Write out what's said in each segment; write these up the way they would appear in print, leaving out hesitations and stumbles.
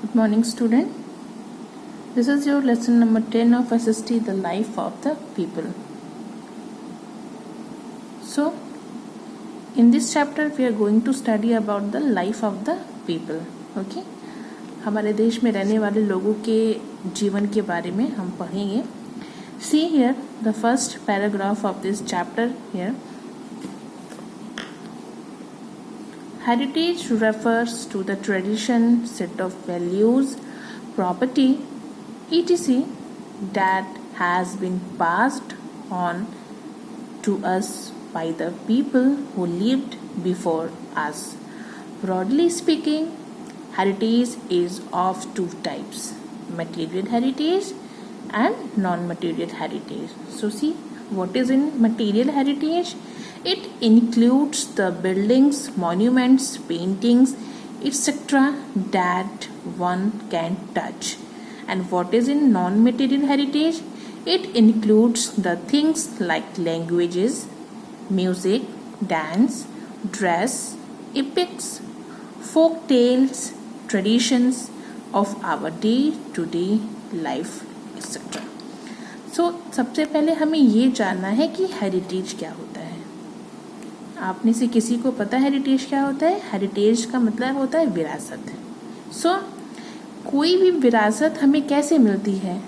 Good morning, student. This is your lesson number 10 of SST, the life of the people. So, in this chapter, we are going to study about the life of the people. Okay? हमारे देश में रहने वाले लोगों के जीवन के बारे में हम पढ़ेंगे. See here the first paragraph of this chapter here. Heritage refers to the tradition, set of values, property, etc. that has been passed on to us by the people who lived before us. Broadly speaking, heritage is of two types: material heritage and non-material heritage. So see, what is in material heritage? It includes the buildings, monuments, paintings, etc. that one can touch. And what is in non-material heritage? It includes the things like languages, music, dance, dress, epics, folk tales, traditions of our day-to-day life, etc. So, सबसे पहले हमें ये जानना है कि heritage क्या होता है. आप में से किसी को पता है हेरिटेज क्या होता है? हेरिटेज का मतलब होता है विरासत. सो कोई भी विरासत हमें कैसे मिलती है?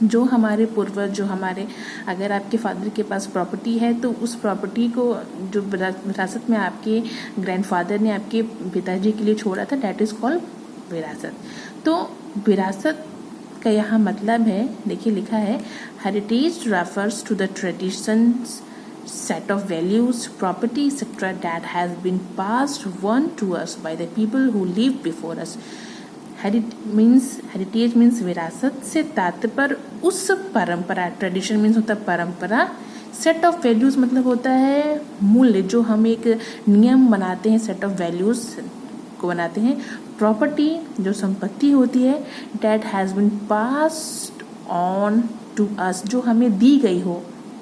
जो हमारे पूर्वज, जो हमारे, अगर आपके फादर के पास प्रॉपर्टी है तो उस प्रॉपर्टी को जो विरासत में आपके ग्रैंडफादर ने आपके पिताजी के लिए छोड़ा था, डैट इज कॉल्ड विरासत. तो विरासत का यहाँ मतलब है, देखिए लिखा है, heritage refers to the traditions, set of values, property, etc. that has been passed on to us by the people who lived before us. Heritage means विरासत से तात्पर्य उस परंपरा, ट्रेडिशन मीन्स होता है परंपरा, सेट ऑफ वैल्यूज मतलब होता है मूल्य, जो हम एक नियम बनाते हैं, सेट ऑफ वैल्यूज को बनाते हैं. प्रॉपर्टी जो संपत्ति होती है, that has been passed on to us, जो हमें दी गई हो,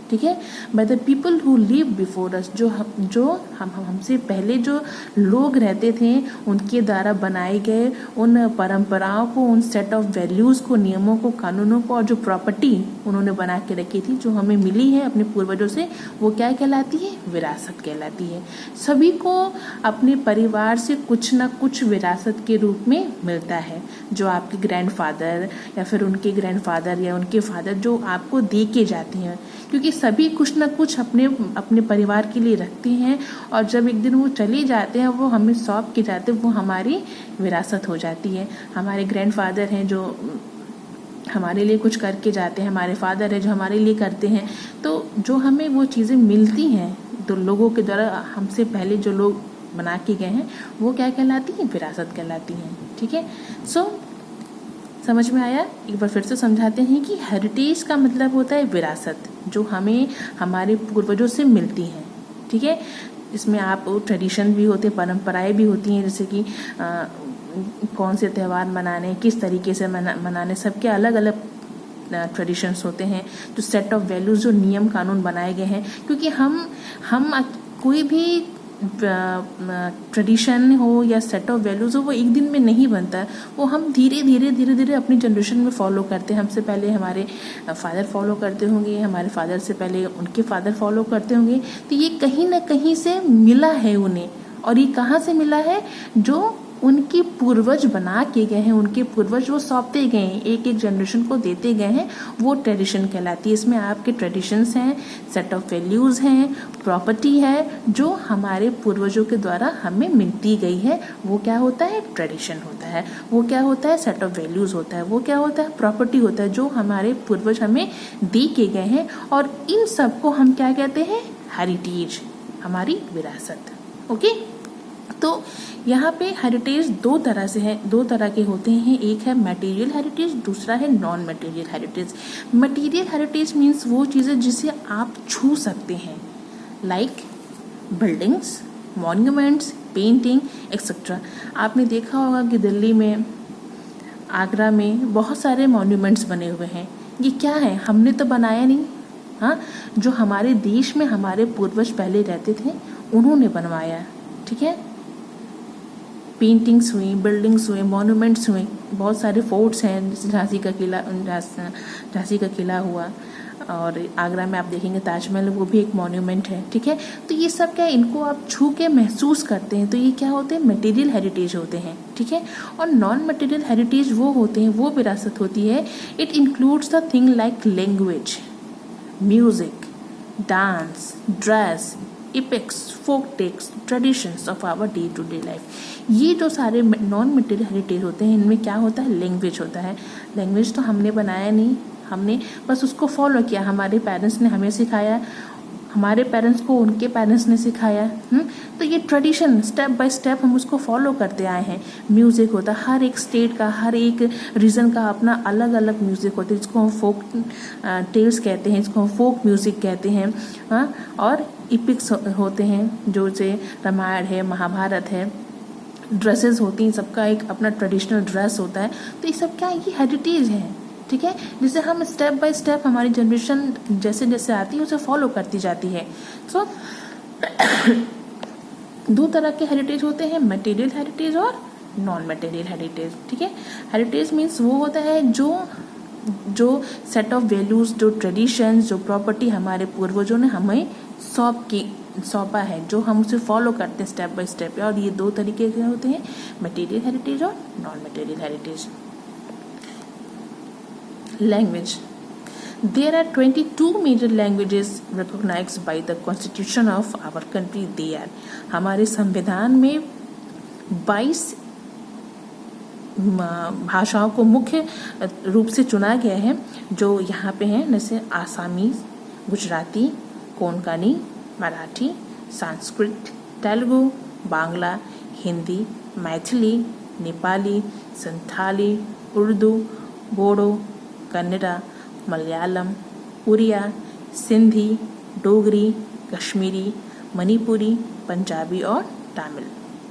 ठीक है, by the people who live before us, जो हमसे पहले जो लोग रहते थे उनके द्वारा बनाए गए उन परंपराओं को, उन सेट ऑफ वैल्यूज़ को, नियमों को, कानूनों को, और जो प्रॉपर्टी उन्होंने बना के रखी थी, जो हमें मिली है अपने पूर्वजों से, वो क्या कहलाती है? विरासत कहलाती है. सभी को अपने परिवार से कुछ ना कुछ विरासत के रूप में मिलता है, जो आपके ग्रैंडफादर या फिर उनके ग्रैंडफादर या उनके फादर जो आपको दे के जाते हैं, क्योंकि सभी कुछ ना कुछ अपने परिवार के लिए रखते हैं, और जब एक दिन वो चले जाते हैं, वो हमें सौंप के जाते हैं, वो हमारी विरासत हो जाती है. हमारे ग्रैंडफादर हैं जो हमारे लिए कुछ करके जाते हैं, हमारे फादर हैं जो हमारे लिए करते हैं, तो जो हमें वो चीज़ें मिलती हैं, तो लोगों के द्वारा हमसे पहले जो लोग बना के गए हैं, वो क्या कहलाती हैं? विरासत कहलाती हैं. ठीक है. सो समझ में आया? एक बार फिर से समझाते हैं कि हेरिटेज का मतलब होता है विरासत, जो हमें हमारे पूर्वजों से मिलती हैं. ठीक है. इसमें आप ट्रेडिशन भी होते हैं, परंपराएं भी होती हैं, जैसे कि कौन से त्यौहार मनाने, किस तरीके से मनाने, सबके अलग अलग ट्रेडिशंस होते हैं. जो सेट ऑफ वैल्यूज़, जो नियम कानून बनाए गए हैं, क्योंकि हम कोई भी ट्रेडिशन हो या सेट ऑफ वैल्यूज़ हो, वो एक दिन में नहीं बनता है. वो हम धीरे धीरे अपनी जनरेशन में फॉलो करते हैं. हमसे पहले हमारे फादर फॉलो करते होंगे, हमारे फादर से पहले उनके फादर फॉलो करते होंगे. तो ये कहीं ना कहीं से मिला है उन्हें. और ये कहाँ से मिला है? जो उनके पूर्वज बना के गए हैं, उनके पूर्वज वो सौंपते गए हैं, एक एक जनरेशन को देते गए हैं, वो ट्रेडिशन कहलाती है. इसमें आपके ट्रेडिशंस हैं, सेट ऑफ वैल्यूज़ हैं, प्रॉपर्टी है, जो हमारे पूर्वजों के द्वारा हमें मिलती गई है. वो क्या होता है? ट्रेडिशन होता है. वो क्या होता है? सेट ऑफ वैल्यूज़ होता है. वो क्या होता है? प्रॉपर्टी होता है, जो हमारे पूर्वज हमें दे के गए हैं. और इन सब को हम क्या कहते हैं? हेरिटेज, हमारी विरासत. ओके. तो यहाँ पे हेरिटेज दो तरह से है, दो तरह के होते हैं. एक है मटेरियल हेरिटेज, दूसरा है non material heritage. Material heritage means वो चीज़ें जिसे आप छू सकते हैं, like buildings, monuments, painting, etcetera. आपने देखा होगा कि दिल्ली में, आगरा में बहुत सारे मॉन्यूमेंट्स बने हुए हैं. ये क्या है? हमने तो बनाया नहीं, हाँ, जो हमारे देश में हमारे पूर्वज पहले रहते थे उन्होंने बनवाया. ठीक है. पेंटिंग्स हुई, बिल्डिंग्स हुए, मॉन्यूमेंट्स हुए, बहुत सारे फोर्ट्स हैं, जैसे झांसी का किला हुआ, और आगरा में आप देखेंगे ताजमहल, वो भी एक मॉन्यूमेंट है, ठीक है। तो ये सब क्या है, इनको आप छू के महसूस करते हैं, तो ये क्या होते हैं, मटेरियल हेरिटेज होते हैं, ठीक है। और नॉन मटेरियल हेरिटेज वो होते हैं, वो विरासत होती है, it includes the thing like language, music, dance, dress, epics, folk texts, traditions of our day to day life. ये जो सारे नॉन मटेरियल हेरिटेज होते हैं, इनमें क्या होता है, लैंग्वेज होता है। लैंग्वेज तो हमने बनाया नहीं, हमने बस उसको फॉलो किया, हमारे पेरेंट्स ने हमें सिखाया, हमारे पेरेंट्स को उनके पेरेंट्स ने सिखाया। तो ये ट्रेडिशन स्टेप बाय स्टेप हम उसको फॉलो करते आए हैं। म्यूज़िक होता है, हर एक स्टेट का, हर एक रीजन का अपना अलग अलग म्यूज़िक होता है, जिसको हम फोक टेल्स कहते हैं, जिसको हम फोक म्यूज़िक कहते हैं। और इपिक्स होते हैं, जो से रामायण है, महाभारत है। ड्रेसेस होती हैं, सबका एक अपना ट्रेडिशनल ड्रेस होता है। तो ये सब क्या है, ये हेरिटेज है, ठीक है, जिसे हम स्टेप बाय स्टेप हमारी जनरेशन जैसे जैसे आती है उसे फॉलो करती जाती है। सो दो तरह के हेरिटेज होते हैं, मटेरियल हेरिटेज और नॉन मटेरियल हेरिटेज, ठीक है। हेरिटेज मीन्स वो होता है जो सेट ऑफ वैल्यूज, जो ट्रेडिशंस, जो प्रॉपर्टी हमारे पूर्वजों ने हमें सौंपा है, जो हम उसे फॉलो करते हैं स्टेप बाय स्टेप। और ये दो तरीके के होते हैं, मटेरियल हेरिटेज और non material heritage. Language. There are 22 major languages recognized by the Constitution of our country. They are, हमारे संविधान में 22 भाषाओं को मुख्य रूप से चुना गया है, जो यहाँ पे हैं, जैसे आसामी, गुजराती, कोंकणी, मराठी, संस्कृत, तेलुगु, बांग्ला, हिंदी, मैथिली, नेपाली, संथाली, उर्दू, बोडो, कन्नड़ा, मलयालम, उड़िया, सिंधी, डोगरी, कश्मीरी, मणिपुरी, पंजाबी और तमिल,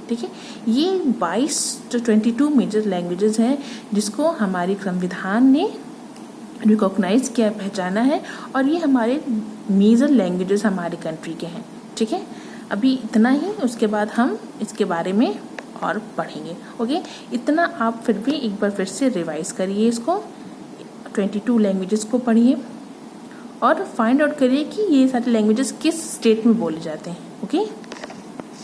ठीक है। ये 22 मेजर लैंग्वेजेस हैं जिसको हमारे संविधान ने रिकॉग्नाइज किया, पहचाना है, और ये हमारे मेजर लैंग्वेजेस हमारे कंट्री के हैं, ठीक है। अभी इतना ही, उसके बाद हम इसके बारे में और पढ़ेंगे, ओके। इतना आप फिर भी एक बार फिर से रिवाइज करिए, इसको 22 लैंग्वेजेस को पढ़िए और फाइंड आउट करिए कि ये सारे लैंग्वेजेस किस स्टेट में बोले जाते हैं, ओके।